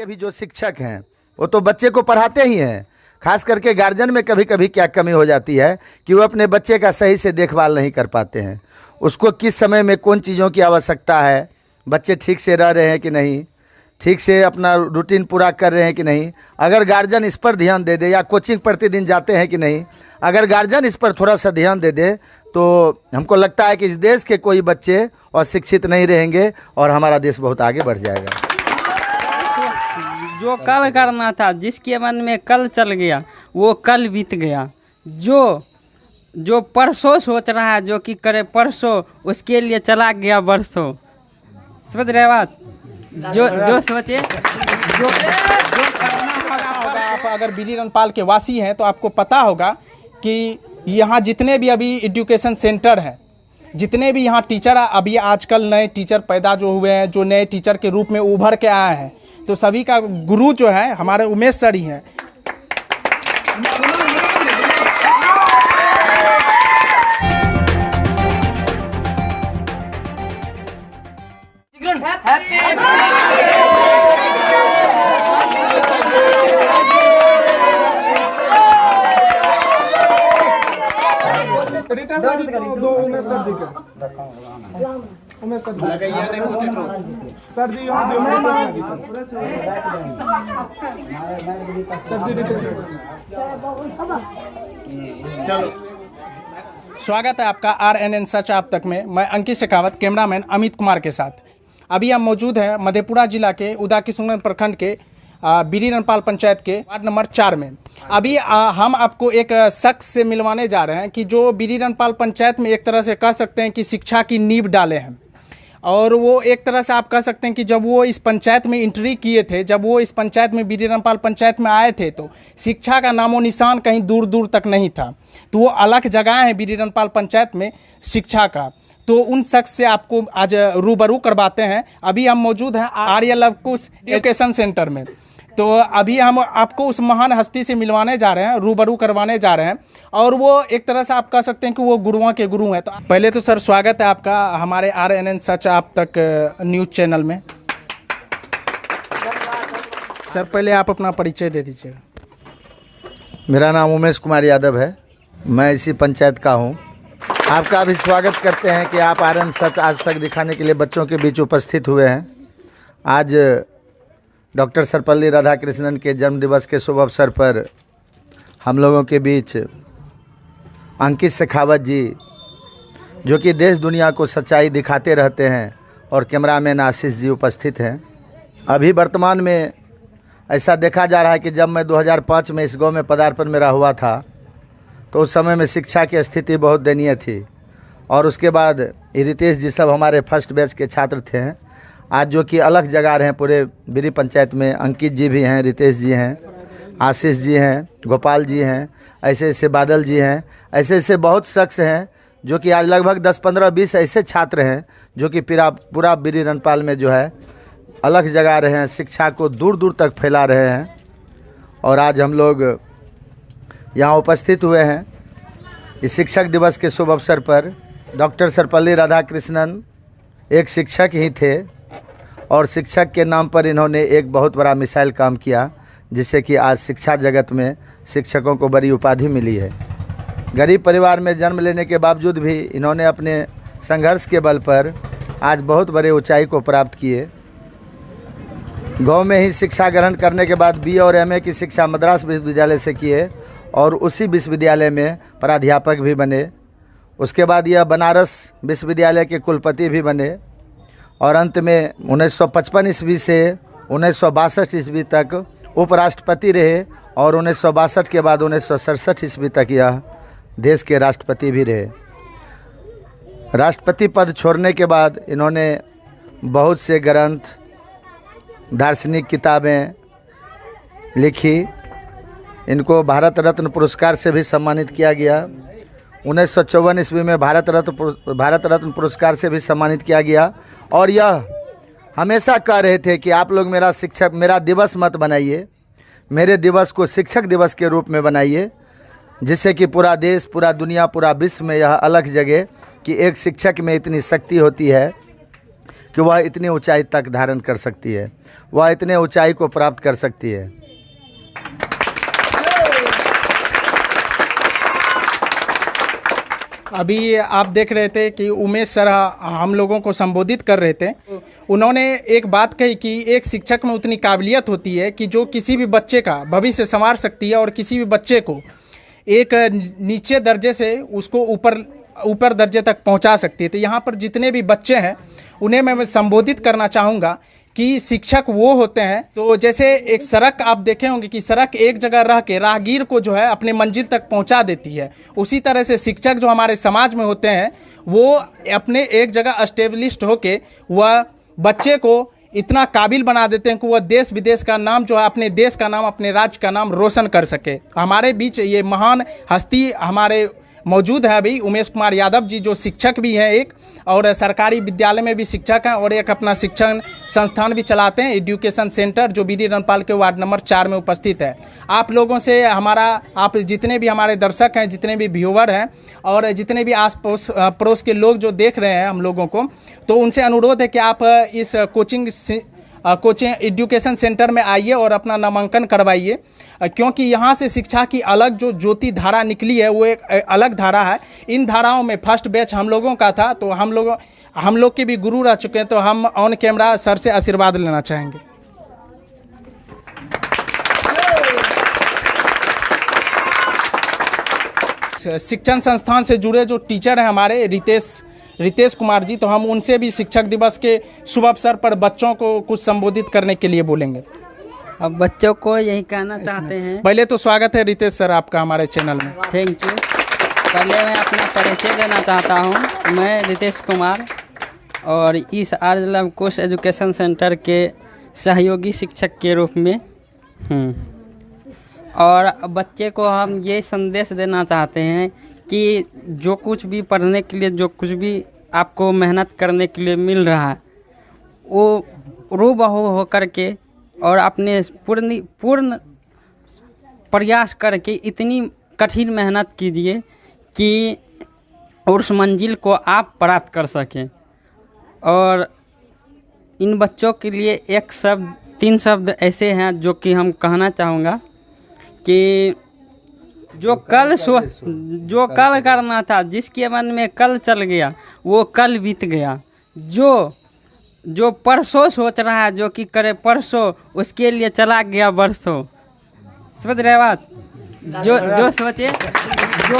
भी जो शिक्षक हैं वो तो बच्चे को पढ़ाते ही हैं। खास करके गार्जियन में कभी कभी क्या कमी हो जाती है कि वो अपने बच्चे का सही से देखभाल नहीं कर पाते हैं। उसको किस समय में कौन चीज़ों की आवश्यकता है, बच्चे ठीक से रह रहे हैं कि नहीं, ठीक से अपना रूटीन पूरा कर रहे हैं कि नहीं, अगर गार्जियन इस पर ध्यान दे दे, या कोचिंग प्रतिदिन जाते हैं कि नहीं, अगर गार्जियन इस पर थोड़ा सा ध्यान दे दे तो हमको लगता है कि इस देश के कोई बच्चे अशिक्षित नहीं रहेंगे और हमारा देश बहुत आगे बढ़ जाएगा। जो कल करना था, जिसके मन में कल चल गया वो कल बीत गया। जो परसों सोच रहा है जो कि करे परसों, उसके लिए चला गया बरसों। समझ रहे बात? जो सोचे जो करना होगा। आप अगर बिरी रनपाल के वासी हैं तो आपको पता होगा कि यहाँ जितने भी अभी एजुकेशन सेंटर हैं, जितने भी यहाँ टीचर अभी आजकल नए टीचर पैदा जो हुए हैं, जो नए टीचर के रूप में उभर के आए हैं, तो सभी का गुरु जो है हमारे उमेश सर ही हैं। चलो, स्वागत है आपका RNN सच आप तक में। मैं अंकित शेखावत, कैमरामैन अमित कुमार के साथ। अभी हम मौजूद हैं मधेपुरा जिला के उदाकिशुनगंज प्रखंड के बिरी रनपाल पंचायत के वार्ड नंबर 4 में। अभी हम आपको एक शख्स से मिलवाने जा रहे हैं कि जो बिरी रनपाल पंचायत में एक तरह से कह सकते हैं कि शिक्षा की नींव डाले हैं। और वो एक तरह से आप कह सकते हैं कि जब वो इस पंचायत में एंट्री किए थे, जब वो इस पंचायत में बिरी रनपाल पंचायत में आए थे, तो शिक्षा का नामो निशान कहीं दूर दूर तक नहीं था। तो वो अलग जगह है बिरी रनपाल पंचायत में शिक्षा का। तो उन शख्स से आपको आज रूबरू करवाते हैं। अभी हम मौजूद हैं आर्य लवकुश एजुकेशन सेंटर में। तो अभी हम आपको उस महान हस्ती से मिलवाने जा रहे हैं, रूबरू करवाने जा रहे हैं। और वो एक तरह से आप कह सकते हैं कि वो गुरुओं के गुरु हैं। तो पहले तो सर स्वागत है आपका हमारे RNN सच आप तक न्यूज़ चैनल में। सर पहले आप अपना परिचय दे दीजिएगा। मेरा नाम उमेश कुमार यादव है, मैं इसी पंचायत का हूँ। आपका भी स्वागत करते हैं कि आप RNN सच आज तक दिखाने के लिए बच्चों के बीच उपस्थित हुए हैं। आज डॉक्टर सर्वपल्ली राधाकृष्णन के जन्म दिवस के शुभ अवसर पर हम लोगों के बीच अंकित शेखावत जी, जो कि देश दुनिया को सच्चाई दिखाते रहते हैं, और कैमरामैन आशीष जी उपस्थित हैं। अभी वर्तमान में ऐसा देखा जा रहा है कि जब मैं 2005 में इस गांव में पदार्पण मेरा हुआ था तो उस समय में शिक्षा की स्थिति बहुत दयनीय थी। और उसके बाद रितेश जी सब हमारे फर्स्ट बैच के छात्र थे, आज जो कि अलग जगह रहे हैं पूरे बिरी पंचायत में। अंकित जी भी हैं, रितेश जी हैं, आशीष जी हैं, गोपाल जी हैं, ऐसे ऐसे बादल जी हैं, ऐसे ऐसे बहुत शख्स हैं जो कि आज लगभग 10, 15, 20 ऐसे छात्र हैं जो कि पूरा बिरी रनपाल में जो है अलग जगह रहे हैं, शिक्षा को दूर दूर तक फैला रहे हैं। और आज हम लोग यहाँ उपस्थित हुए हैं इस शिक्षक दिवस के शुभ अवसर पर। डॉक्टर सर्वपल्ली राधाकृष्णन एक शिक्षक ही थे, और शिक्षक के नाम पर इन्होंने एक बहुत बड़ा मिसाइल काम किया, जिससे कि आज शिक्षा जगत में शिक्षकों को बड़ी उपाधि मिली है। गरीब परिवार में जन्म लेने के बावजूद भी इन्होंने अपने संघर्ष के बल पर आज बहुत बड़े ऊंचाई को प्राप्त किए। गांव में ही शिक्षा ग्रहण करने के बाद BA और MA की शिक्षा मद्रास विश्वविद्यालय से किए, और उसी विश्वविद्यालय में प्राध्यापक भी बने। उसके बाद यह बनारस विश्वविद्यालय के कुलपति भी बने, और अंत में 1955 ईस्वी से 1962 ईस्वी तक उपराष्ट्रपति रहे, और 1962 के बाद 1967 ईस्वी तक यह देश के राष्ट्रपति भी रहे। राष्ट्रपति पद छोड़ने के बाद इन्होंने बहुत से ग्रंथ, दार्शनिक किताबें लिखी। इनको भारत रत्न पुरस्कार से भी सम्मानित किया गया। 1954 ईस्वी में भारत रत्न पुरस्कार से भी सम्मानित किया गया। और यह हमेशा कह रहे थे कि आप लोग मेरा दिवस मत बनाइए, मेरे दिवस को शिक्षक दिवस के रूप में बनाइए, जिससे कि पूरा देश, पूरा दुनिया, पूरा विश्व में यह अलग जगह कि एक शिक्षक में इतनी शक्ति होती है कि वह इतनी ऊंचाई तक धारण कर सकती है, वह इतने ऊंचाई को प्राप्त कर सकती है। अभी आप देख रहे थे कि उमेश सर हम लोगों को संबोधित कर रहे थे। उन्होंने एक बात कही कि एक शिक्षक में उतनी काबिलियत होती है कि जो किसी भी बच्चे का भविष्य संवार सकती है और किसी भी बच्चे को एक नीचे दर्जे से उसको ऊपर दर्जे तक पहुंचा सकती है। तो यहाँ पर जितने भी बच्चे हैं उन्हें मैं संबोधित करना चाहूँगा कि शिक्षक वो होते हैं, तो जैसे एक सड़क आप देखे होंगे कि सड़क एक जगह रह के राहगीर को जो है अपने मंजिल तक पहुंचा देती है, उसी तरह से शिक्षक जो हमारे समाज में होते हैं वो अपने एक जगह एस्टेब्लिश्ड होके वह बच्चे को इतना काबिल बना देते हैं कि वह देश विदेश का नाम जो है, अपने देश का नाम, अपने राज्य का नाम रोशन कर सके। हमारे बीच ये महान हस्ती हमारे मौजूद है अभी, उमेश कुमार यादव जी, जो शिक्षक भी हैं एक, और सरकारी विद्यालय में भी शिक्षक हैं और एक अपना शिक्षण संस्थान भी चलाते हैं, एजुकेशन सेंटर, जो बीडी रनपाल के वार्ड नंबर 4 में उपस्थित है। आप लोगों से आप जितने भी हमारे दर्शक हैं, जितने भी व्यूअर हैं और जितने भी आस पड़ोस के लोग जो देख रहे हैं हम लोगों को, तो उनसे अनुरोध है कि आप इस कोचिंग एजुकेशन सेंटर में आइए और अपना नामांकन करवाइए, क्योंकि यहाँ से शिक्षा की अलग जो ज्योति धारा निकली है वो एक अलग धारा है। इन धाराओं में फर्स्ट बैच हम लोगों का था, तो हम लोग के भी गुरु रह चुके हैं। तो हम ऑन कैमरा सर से आशीर्वाद लेना चाहेंगे। शिक्षण संस्थान से जुड़े जो टीचर हैं हमारे रितेश कुमार जी, तो हम उनसे भी शिक्षक दिवस के शुभ अवसर पर बच्चों को कुछ संबोधित करने के लिए बोलेंगे। अब बच्चों को यही कहना चाहते हैं। पहले तो स्वागत है रितेश सर आपका हमारे चैनल में। Thank you. पहले मैं अपना परिचय देना चाहता हूँ। मैं रितेश कुमार और इस आर्यलव कोर्स एजुकेशन सेंटर के सहयोगी शिक्षक के रूप में हूँ। और बच्चे को हम ये संदेश देना चाहते हैं कि जो कुछ भी पढ़ने के लिए, जो कुछ भी आपको मेहनत करने के लिए मिल रहा है, वो रूबहू होकर के और अपने पूर्ण प्रयास करके इतनी कठिन मेहनत कीजिए कि उस मंजिल को आप प्राप्त कर सकें। और इन बच्चों के लिए 3 शब्द ऐसे हैं जो कि हम कहना चाहूँगा कि जो कल करना था, जिसके मन में कल चल गया वो कल बीत गया। जो परसों सोच रहा है जो कि करे परसों, उसके लिए चला गया बरसों। समझ रहे बात? जो सोचे, जो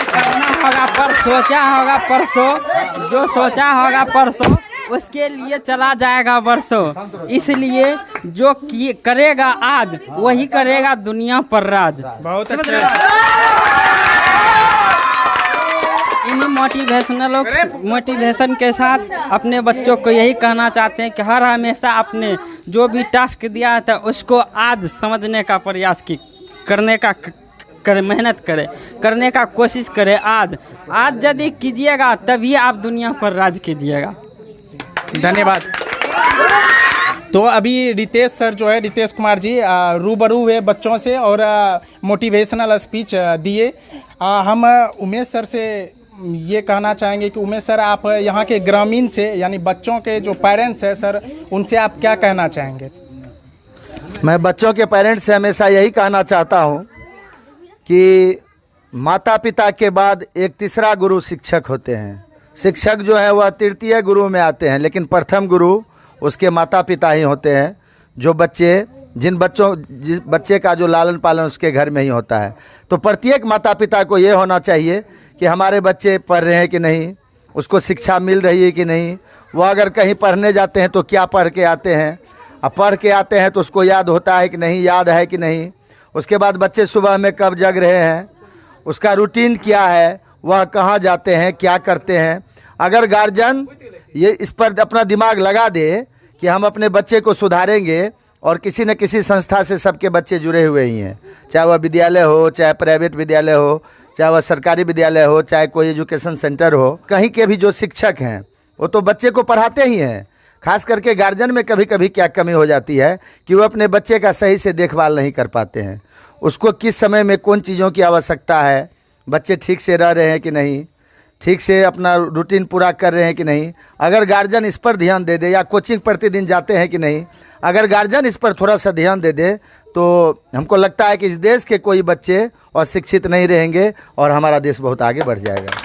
करना होगा पर सोचा होगा परसों, जो सोचा होगा परसों उसके लिए चला जाएगा बरसों। इसलिए जो करेगा आज वही करेगा दुनिया पर राज। बहुत इन्हीं मोटिवेशन के साथ अपने बच्चों को यही कहना चाहते हैं कि हर हमेशा अपने जो भी टास्क दिया था उसको आज समझने का प्रयास करने का मेहनत करे, करने का कोशिश करे। आज यदि कीजिएगा तभी आप दुनिया पर राज कीजिएगा। धन्यवाद। तो अभी रितेश सर जो है, रितेश कुमार जी रूबरू हुए बच्चों से और मोटिवेशनल स्पीच दिए। हम उमेश सर से ये कहना चाहेंगे कि उमेश सर, आप यहाँ के ग्रामीण से यानी बच्चों के जो पेरेंट्स हैं सर, उनसे आप क्या कहना चाहेंगे? मैं बच्चों के पेरेंट्स से हमेशा यही कहना चाहता हूँ कि माता पिता के बाद एक तीसरा गुरु शिक्षक होते हैं। शिक्षक जो है वह तृतीय गुरु में आते हैं, लेकिन प्रथम गुरु उसके माता पिता ही होते हैं। जिस बच्चे का जो लालन पालन उसके घर में ही होता है। तो प्रत्येक माता पिता को ये होना चाहिए कि हमारे बच्चे पढ़ रहे हैं कि नहीं, उसको शिक्षा मिल रही है कि नहीं, वह अगर कहीं पढ़ने जाते हैं तो क्या पढ़ के आते हैं, अब पढ़ के आते हैं तो उसको याद होता है कि नहीं, याद है कि नहीं। उसके बाद बच्चे सुबह में कब जग रहे हैं, उसका रूटीन क्या है, वह कहाँ जाते हैं, क्या करते हैं। अगर गार्जियन ये इस पर अपना दिमाग लगा दे कि हम अपने बच्चे को सुधारेंगे, और किसी न किसी संस्था से सबके बच्चे जुड़े हुए ही हैं, चाहे वह विद्यालय हो, चाहे प्राइवेट विद्यालय हो, चाहे वह सरकारी विद्यालय हो, चाहे कोई एजुकेशन सेंटर हो, कहीं के भी जो शिक्षक हैं वो तो बच्चे को पढ़ाते ही हैं। खास करके गार्जियन में कभी कभी क्या कमी हो जाती है कि वो अपने बच्चे का सही से देखभाल नहीं कर पाते हैं। उसको किस समय में कौन चीज़ों की आवश्यकता है, बच्चे ठीक से रह रहे हैं कि नहीं, ठीक से अपना रूटीन पूरा कर रहे हैं कि नहीं, अगर गार्जियन इस पर ध्यान दे दे, या कोचिंग प्रतिदिन जाते हैं कि नहीं, अगर गार्जियन इस पर थोड़ा सा ध्यान दे दे तो हमको लगता है कि इस देश के कोई बच्चे अशिक्षित नहीं रहेंगे और हमारा देश बहुत आगे बढ़ जाएगा।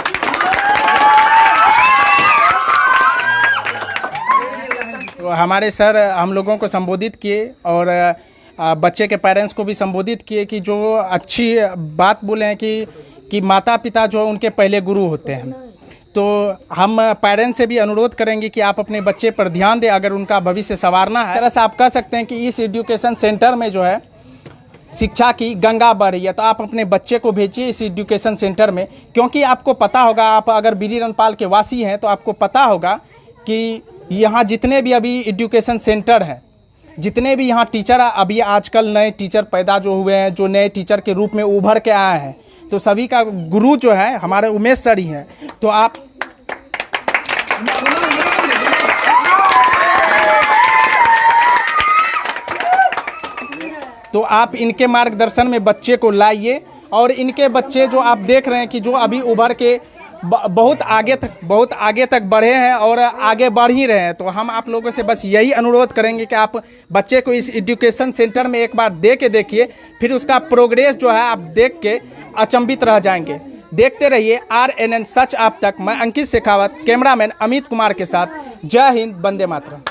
तो हमारे सर हम लोगों को संबोधित किए और बच्चे के पेरेंट्स को भी संबोधित किए कि जो अच्छी बात बोले हैं कि माता पिता जो उनके पहले गुरु होते हैं। तो हम पेरेंट्स से भी अनुरोध करेंगे कि आप अपने बच्चे पर ध्यान दें अगर उनका भविष्य संवारना है। तरह से आप कह सकते हैं कि इस एजुकेशन सेंटर में जो है शिक्षा की गंगा बह रही है, तो आप अपने बच्चे को भेजिए इस एजुकेशन सेंटर में, क्योंकि आपको पता होगा, आप अगर बीडी रनपाल के वासी हैं तो आपको पता होगा कि यहाँ जितने भी अभी एजुकेशन सेंटर हैं, जितने भी यहाँ टीचर अभी आजकल नए टीचर पैदा जो हुए हैं, जो नए टीचर के रूप में उभर के आए हैं, तो सभी का गुरु जो है हमारे उमेश सर ही हैं। तो आप इनके मार्गदर्शन में बच्चे को लाइए और इनके बच्चे जो आप देख रहे हैं कि जो अभी उभर के बहुत आगे तक बढ़े हैं और आगे बढ़ ही रहे हैं। तो हम आप लोगों से बस यही अनुरोध करेंगे कि आप बच्चे को इस एजुकेशन सेंटर में एक बार दे के देखिए, फिर उसका प्रोग्रेस जो है आप देख के अचंभित रह जाएंगे। देखते रहिए RNN सच आप तक। मैं अंकित शेखावत, कैमरामैन अमित कुमार के साथ। जय हिंद, वंदे मातरम।